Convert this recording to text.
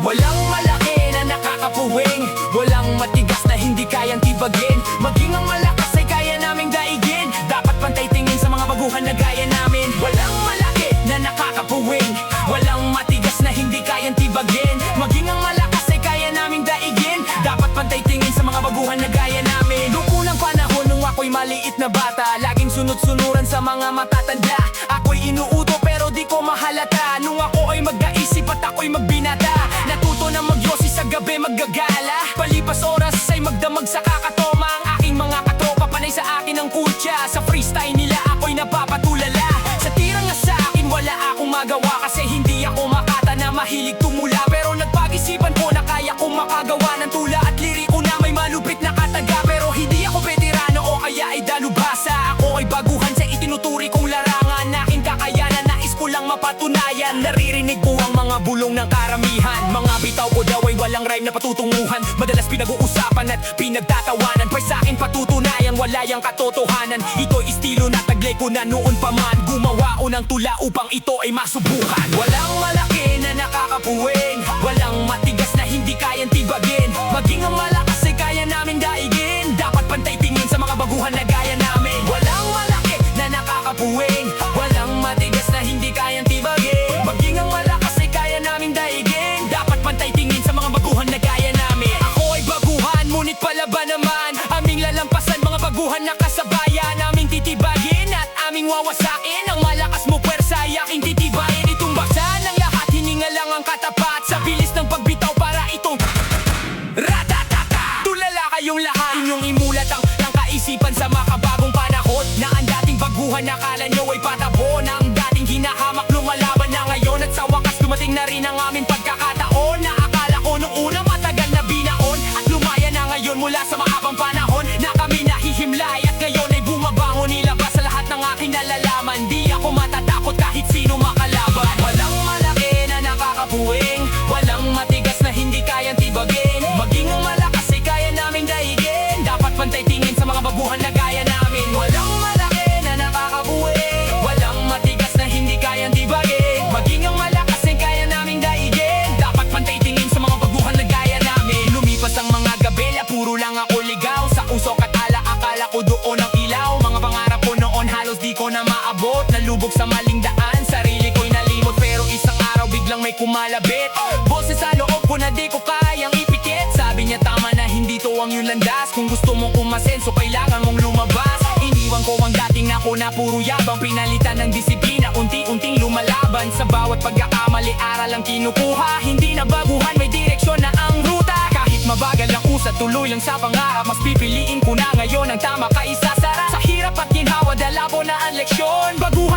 Walang malaki na nakakapuwing, walang matigas na hindi kayang tibagin. Maging ang malakas ay kaya naming daigin, dapat pantay tingin sa mga baguhan na gaya namin. Walang malaki na nakakapuwing, walang matigas na hindi kayang tibagin. Maging ang malakas ay kaya naming daigin, dapat pantay tingin sa mga baguhan na gaya namin. Noong unang panahon nung ako'y maliit na bata, laging sunod-sunuran sa mga matatanda. Ako'y inuuto pero di ko mahalata. Nung ako ay mag-aisip at ako'y magbinata, natuto na magyosi sa gabi maggagala. Palipas oras ay magdamag sa kakatoma. Ang aking mga katropa panay sa akin ang kutya. Sa freestyle nila ako'y napapatulala. Sa tirang nga sa akin wala akong magawa, kasi hindi ako makata na mahilig tumula. Pero nagpag-isipan ko na kaya kong makagawa ng tula at liriko na may malupit na kataga. Pero hindi ako veterano o kaya ay dalubhasa. Ako ay baguhan sa itinuturi kong larangan. Aking kakayanan, nais ko lang mapatunayan. Naririnig ko ang mga bulong ng karamihan. Mga bitaw ko daw ay walang rhyme na patutunguhan. Madalas pinag-uusapan at pinagtatawanan. Pa'y sa'kin patutunayan, wala yang katotohanan. Ito'y estilo na taglay ko na noon pa man. Gumawa o ng tula upang ito ay masubukan. Walang malaki na nakakapuwing, walang matigas na hindi kayang tibagin. Maging ang malakas ay kaya namin daigin, dapat pantay tingin sa mga baguhan na gaya namin. Walang malaki na nakakapuwing, walang matigas na hindi kayang tibagin. Maging ang malakas ay kaya namin daigin, dapat pantay tingin sa mga baguhan na gaya namin. Ako ay baguhan, ngunit palaban naman. Aming lalampasan mga baguhan na kasabayan. Aming titibagin at aming wawasain. Ang malakas mo pwersa ay aking titibayin. Itong baksa ng lahat, hininga lang ang katapat. Sa bilis ng pagbitaw para itong ratatata. Tulala kayong lahat, inyong imulat ang kaisipan sa makabagong panahon. Na ang dating baguhan nakala nyo ay patabo, na ang dating hinahamak lumalaban na ngayon. At sa wakas dumating na rin ang aming pagkakataon, na akala ko noong una matagal na binaon. At lumaya na ngayon mula sa mahabang panahon, na kami nahihimlay at ngayon ay bumabangon. Nilabas sa lahat ng aking nalalaman, di ako matatakot kahit sino makalaban. Walang malaki na nakakapuwing, walang matigas na hindi kayang tibagin. Maging ang malakas ay kaya naming daigin, dapat pantay tingin sa mga baguhan na gaya namin. Walang malaki na nakakapuwing, walang matigas na hindi kayang tibagin. Maging ang malakas ay kaya naming daigin, dapat pantay tingin sa mga baguhan na gaya namin. Lumipas ang mga gabela, puro lang ako ligaw. Sa usok at ala, akala ko doon ang ilaw. Mga pangarap ko noon halos di ko na maabot. Nalubog sa maling daan, sarili ko'y nalimot. Pero isang araw biglang may kumalabit, boses sa loob ko na di ko kayang ipikit. Sabi niya tama na hindi to ang iyong landas. Kung gusto mong umasenso kailangan mong lumabas. Iniwan ko ang dating ako na puro yabang, pinalitan ng disiplina, unti-unting lumalaban. Sa bawat pagkakamali aral ang kinukuha, hindi na baguhan, may direksyon na ang ruta. Kahit mabagal ang usat, tuloy lang sa pangarap. Mas pipiliin ko na ngayon ang tama kaysa sarap. Sa hirap at ginhawa, dala ko na ang leksyon. Baguhan